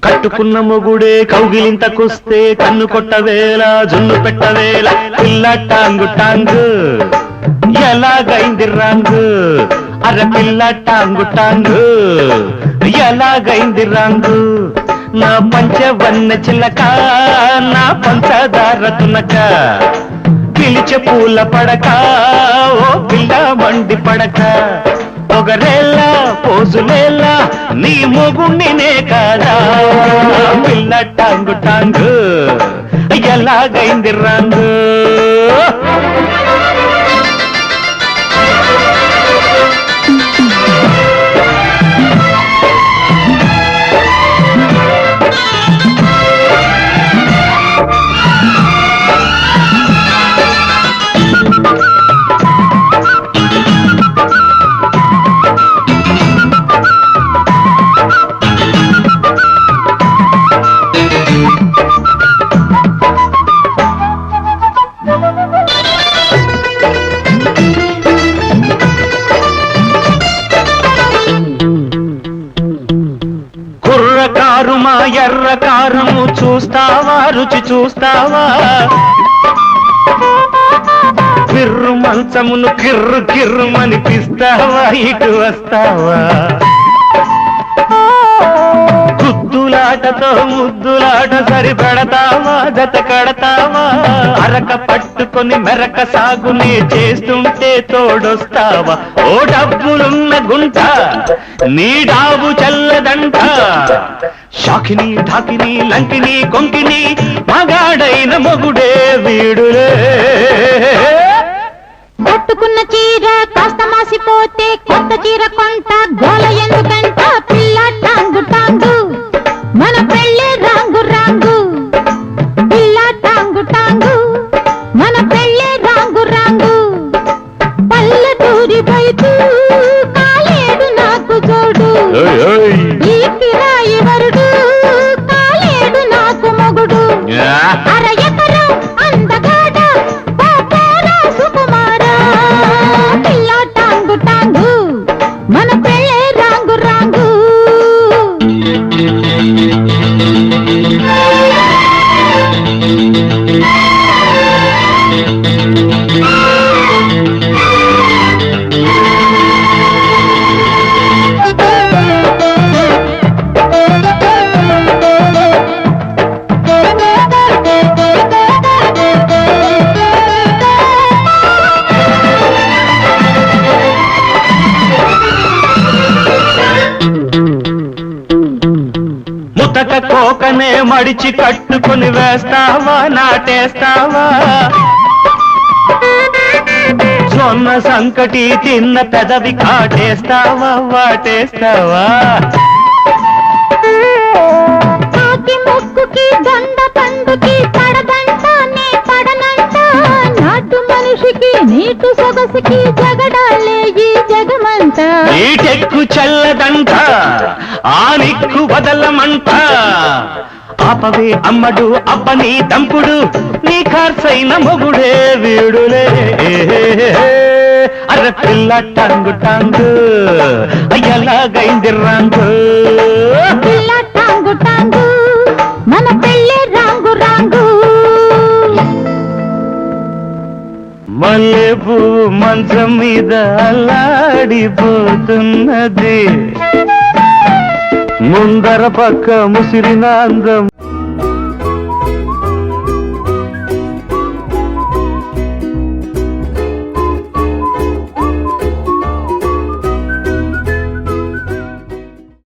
కట్టుకున్న మొగుడే కౌగిలింతకొస్తే కన్ను కొట్టవేళ జున్ను పెట్టవేళ పిల్ల టాంగు టాంగు ఎలాగైంది రాంగు అర పిల్ల టాంగు టాంగు ఎలాగైంది రాంగు నా పంచవన్న చిలక నా పంచదార తునక పిలిచే పూల పడక ఓ పిల్ల మండి పడక పొగరేలా పోజులేలా నీ మొగుణ్ణినే కాదా పిల్ల టాంగు టాంగు ఎలాగైంది రాంగు కుర్రకారు మా ఎర్ర కారము చూస్తావా రుచి చూస్తావా కిర్రు మంచమును కిర్రు కిర్రు మనిపిస్తావా ఇటు వస్తావా గుద్దులాటతో ముద్దులాట సరిపెడతావా జత కడతావా అరక పట్టుకొని మెరక సాగునే చేస్తుంటే తోడొస్తావా ఓ డబ్బులున్న గుంట నీ డాబు చల్లదంట షాకిని ఢాకిని లంకిని కొంకిని మగాడైన మొగుడే వీడులే కట్టుకున్న చీర కాస్త మాసిపోతే కొత్త చీర కొంట గోల ఎందుకంట పిల్ల టాంగు టాంగు మన పెళ్ళే రాంగు రాంగు పిల్ల టాంగు టాంగు మన పెళ్ళే రాంగు రాంగు పల్లెటూరి బయటు కాలేడు నాకు జోడు ఈ కిరాయి వరుడు కాలేడు నాకు మొగుడు అర ఎకరం అందగాడ పిల్ల టాంగు టాంగు మన పెళ్ళే రాంగు రాంగు ముతక కోకనే మడిచి కట్టుకుని వేస్తావా నాటేస్తావా జొన్న సంకటి తిన్న పెదవి కాటేస్తావా వాటేస్తావా ముక్కుకి దొండ పండుకి పడదంట నే పడనంట నాటు మనిషికి నీటు సొగసుకి జగడాలే ఈ జగమంట నీటెక్కు చల్లదంట ఆ నిక్కు వదలమంట ఆపవే అమ్మడు అబ్బని దంపుడు నీ ఖర్చైన మొగుడే వీడులే అర పిల్ల టాంగు టాంగు ఎలాగైంది రాంగు పిల్ల టాంగు టాంగు మన పెళ్ళే రాంగు రాంగు మల్లె పువ్వు మంచం మీద అల్లాడిపోతున్నది ముందర పక్క ముసిరిన అందం